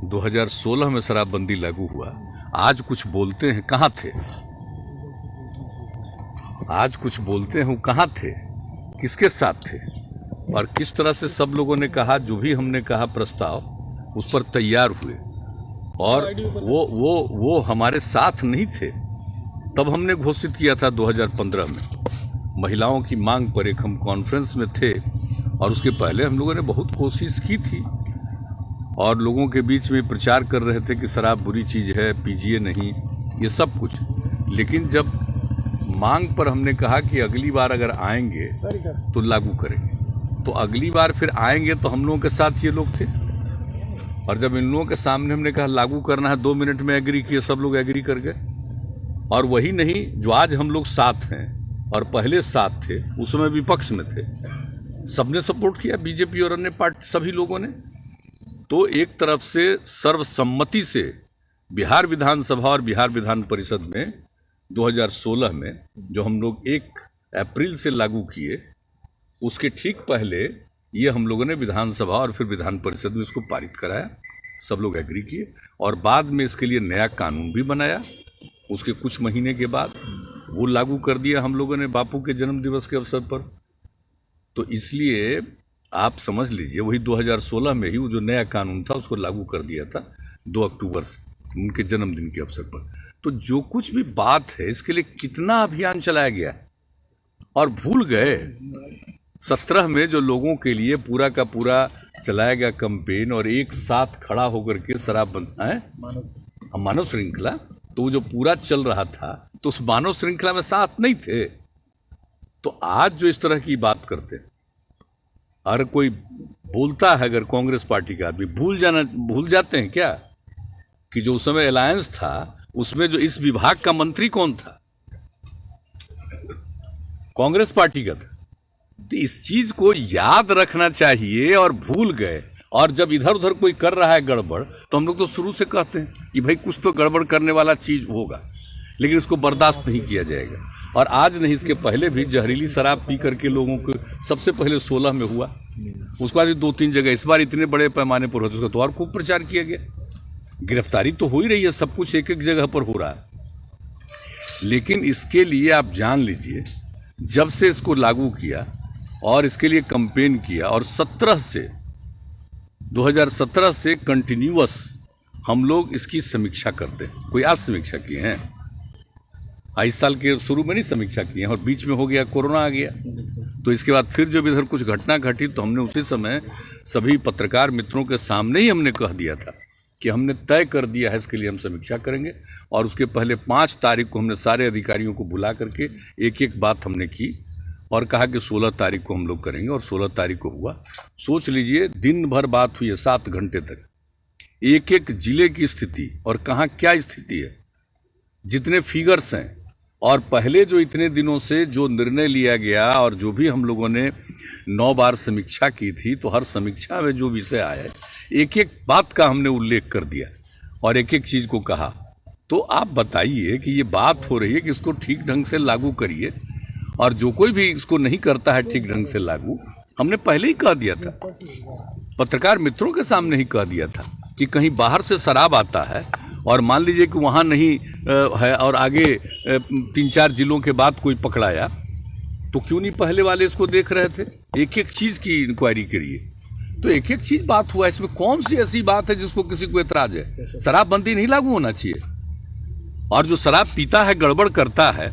2016 में शराबबंदी लागू हुआ, आज कुछ बोलते हैं कहाँ थे? आज कुछ बोलते हैं कहाँ थे, किसके साथ थे और किस तरह से सब लोगों ने कहा, जो भी हमने कहा प्रस्ताव उस पर तैयार हुए और वो हमारे साथ नहीं थे। तब हमने घोषित किया था 2015 में महिलाओं की मांग पर एक हम कॉन्फ्रेंस में थे और उसके पहले हम लोगों ने बहुत कोशिश की थी और लोगों के बीच में प्रचार कर रहे थे कि शराब बुरी चीज़ है, पीजिए नहीं, ये सब कुछ। लेकिन जब मांग पर हमने कहा कि अगली बार अगर आएंगे तो लागू करेंगे, तो अगली बार फिर आएंगे तो हम लोगों के साथ ये लोग थे। और जब इन लोगों के सामने हमने कहा लागू करना है, 2 मिनट में एग्री किए, सब लोग एग्री कर गए। और वही नहीं जो आज हम लोग साथ हैं और पहले साथ थे, उस समय विपक्ष में थे, सबने सपोर्ट किया, बीजेपी और अन्य पार्टी सभी लोगों ने। तो एक तरफ से सर्वसम्मति से बिहार विधानसभा और बिहार विधान परिषद में 2016 में जो हम लोग 1 अप्रैल से लागू किए, उसके ठीक पहले ये हम लोगों ने विधानसभा और फिर विधान परिषद में इसको पारित कराया, सब लोग एग्री किए और बाद में इसके लिए नया कानून भी बनाया। उसके कुछ महीने के बाद वो लागू कर दिया हम लोगों ने बापू के जन्म दिवस के अवसर पर। तो इसलिए आप समझ लीजिए, वही 2016 में ही वो जो नया कानून था उसको लागू कर दिया था 2 अक्टूबर से, उनके जन्मदिन के अवसर पर। तो जो कुछ भी बात है, इसके लिए कितना अभियान चलाया गया और भूल गए 17 में जो लोगों के लिए पूरा का पूरा चलाया गया कैंपेन और एक साथ खड़ा होकर के शराबबंदी है मानव श्रृंखला, तो जो पूरा चल रहा था, तो उस मानव श्रृंखला में साथ नहीं थे। तो आज जो इस तरह की बात करते हैं, अगर कोई बोलता है, अगर कांग्रेस पार्टी का आदमी भूल जाते हैं क्या कि जो उस समय अलायंस था उसमें जो इस विभाग का मंत्री कौन था? कांग्रेस पार्टी का था। तो इस चीज को याद रखना चाहिए और भूल गए। और जब इधर उधर कोई कर रहा है गड़बड़, तो हम लोग तो शुरू से कहते हैं कि भाई कुछ तो गड़बड़ करने वाला चीज होगा, लेकिन इसको बर्दाश्त नहीं किया जाएगा। और आज नहीं, इसके पहले भी जहरीली शराब पी करके लोगों को, सबसे पहले 16 में हुआ, उसके बाद 2-3 जगह, इस बार इतने बड़े पैमाने पर होता, उसका तो और खूब प्रचार किया गया। गिरफ्तारी तो हो ही रही है, सब कुछ एक एक जगह पर हो रहा है। लेकिन इसके लिए आप जान लीजिए, जब से इसको लागू किया और इसके लिए कैंपेन किया और 2017 से कंटिन्यूअस हम लोग इसकी समीक्षा करते हैं। कोई आज समीक्षा किए हैं? इस साल के शुरू में नहीं समीक्षा किए हैं और बीच में हो गया, कोरोना आ गया। तो इसके बाद फिर जब इधर कुछ घटना घटी तो हमने उसी समय सभी पत्रकार मित्रों के सामने ही हमने कह दिया था कि हमने तय कर दिया है, इसके लिए हम समीक्षा करेंगे। और उसके पहले 5 तारीख को हमने सारे अधिकारियों को बुला करके एक एक बात हमने की और कहा कि 16 तारीख को हम लोग करेंगे, और 16 तारीख को हुआ। सोच लीजिए, दिन भर बात हुई है, 7 घंटे तक, एक एक जिले की स्थिति और कहाँ क्या स्थिति है, जितने फिगर्स हैं, और पहले जो इतने दिनों से जो निर्णय लिया गया और जो भी हम लोगों ने 9 बार समीक्षा की थी, तो हर समीक्षा में जो विषय आए, एक एक बात का हमने उल्लेख कर दिया और एक एक चीज को कहा। तो आप बताइए कि ये बात हो रही है कि इसको ठीक ढंग से लागू करिए, और जो कोई भी इसको नहीं करता है ठीक ढंग से लागू, हमने पहले ही कह दिया था, पत्रकार मित्रों के सामने ही कह दिया था कि कहीं बाहर से शराब आता है और मान लीजिए कि वहां नहीं है और आगे 3-4 जिलों के बाद कोई पकड़ाया, तो क्यों नहीं पहले वाले इसको देख रहे थे? एक एक चीज की इंक्वायरी करिए। तो एक एक चीज बात हुआ, इसमें कौन सी ऐसी बात है जिसको किसी को एतराज है? शराबबंदी नहीं लागू होना चाहिए। और जो शराब पीता है, गड़बड़ करता है,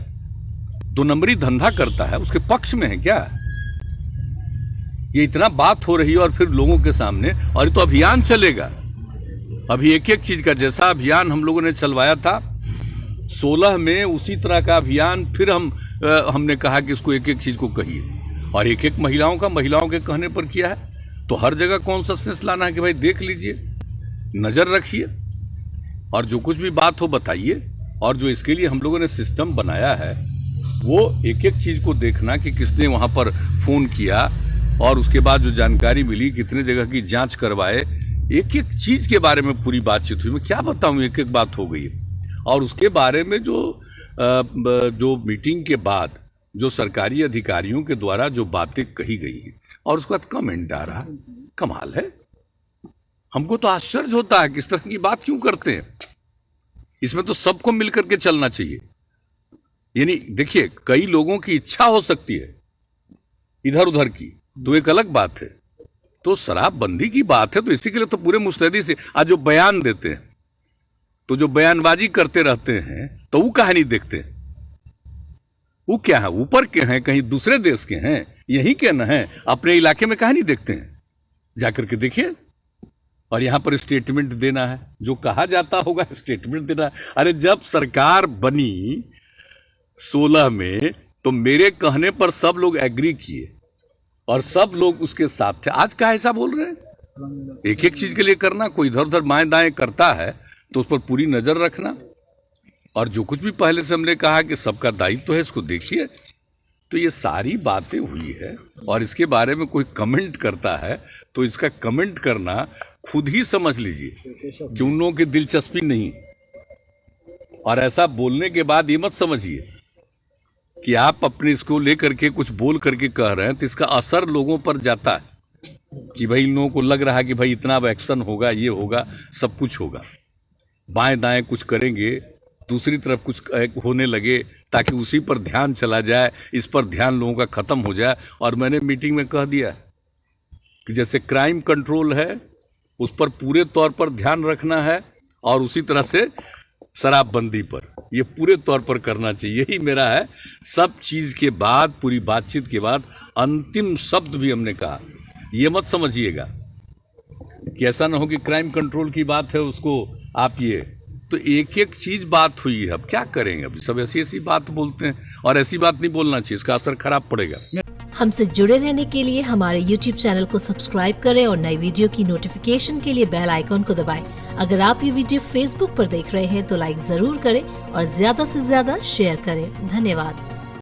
2 नंबरी धंधा करता है, उसके पक्ष में है क्या? ये इतना बात हो रही है और फिर लोगों के सामने, और ये तो अभियान चलेगा अभी एक एक चीज का। जैसा अभियान हम लोगों ने चलवाया था 16 में, उसी तरह का अभियान फिर हमने कहा कि इसको एक एक चीज को कहिए, और एक एक महिलाओं के कहने पर किया है। तो हर जगह कॉन्शसनेस लाना है कि भाई देख लीजिए, नजर रखिए, और जो कुछ भी बात हो बताइए। और जो इसके लिए हम लोगों ने सिस्टम बनाया है, वो एक एक चीज को देखना कि किसने वहां पर फोन किया, और उसके बाद जो जानकारी मिली, कितने जगह की जांच करवाए, एक एक चीज के बारे में पूरी बातचीत हुई। मैं क्या बताऊं, एक एक बात हो गई है। और उसके बारे में जो मीटिंग के बाद जो सरकारी अधिकारियों के द्वारा जो बातें कही गई हैं, और उसके बाद कमेंट आ रहा, कमाल है। हमको तो आश्चर्य होता है कि इस तरह की बात क्यों करते हैं। इसमें तो सबको मिलकर के चलना चाहिए। यानी देखिए, कई लोगों की इच्छा हो सकती है इधर उधर की, तो एक अलग बात है। तो शराबबंदी की बात है तो इसी के लिए तो पूरे मुस्तैदी से आज जो बयान देते हैं, तो जो बयानबाजी करते रहते हैं, तो वो कहानी देखते हैं। वो क्या है, ऊपर के हैं, कहीं दूसरे देश के हैं, यहीं के न हैं, अपने इलाके में कहानी देखते हैं। जाकर के देखिए। और यहां पर स्टेटमेंट देना है, जो कहा जाता होगा स्टेटमेंट देना है। अरे जब सरकार बनी 16 में, तो मेरे कहने पर सब लोग एग्री किए और सब लोग उसके साथ थे। आज का ऐसा बोल रहे हैं, एक एक चीज के लिए करना, कोई इधर उधर माएं दाएं करता है तो उस पर पूरी नजर रखना। और जो कुछ भी पहले से हमने कहा कि सबका दायित्व है, इसको देखिए। तो ये सारी बातें हुई है और इसके बारे में कोई कमेंट करता है तो इसका कमेंट करना खुद ही समझ लीजिए कि उन लोगों की दिलचस्पी नहीं। और ऐसा बोलने के बाद ये मत समझिए कि आप अपने इसको लेकर के कुछ बोल करके कह रहे हैं तो इसका असर लोगों पर जाता है कि भाई इन लोगों को लग रहा है कि भाई इतना एक्शन होगा, ये होगा, सब कुछ होगा। बाएं दाएं कुछ करेंगे, दूसरी तरफ कुछ होने लगे ताकि उसी पर ध्यान चला जाए, इस पर ध्यान लोगों का खत्म हो जाए। और मैंने मीटिंग में कह दिया कि जैसे क्राइम कंट्रोल है, उस पर पूरे तौर पर ध्यान रखना है, और उसी तरह से शराबबंदी पर ये पूरे तौर पर करना चाहिए। यही मेरा है। सब चीज के बाद, पूरी बातचीत के बाद अंतिम शब्द भी हमने कहा। ये मत समझिएगा कि ऐसा ना हो कि क्राइम कंट्रोल की बात है उसको आप ये, तो एक एक चीज बात हुई है। अब क्या करेंगे, अभी सब ऐसी ऐसी बात बोलते हैं और ऐसी बात नहीं बोलना चाहिए, इसका असर खराब पड़ेगा। हमसे जुड़े रहने के लिए हमारे YouTube चैनल को सब्सक्राइब करें और नई वीडियो की नोटिफिकेशन के लिए बेल आइकॉन को दबाएं। अगर आप ये वीडियो Facebook पर देख रहे हैं तो लाइक जरूर करें और ज्यादा से ज्यादा शेयर करें। धन्यवाद।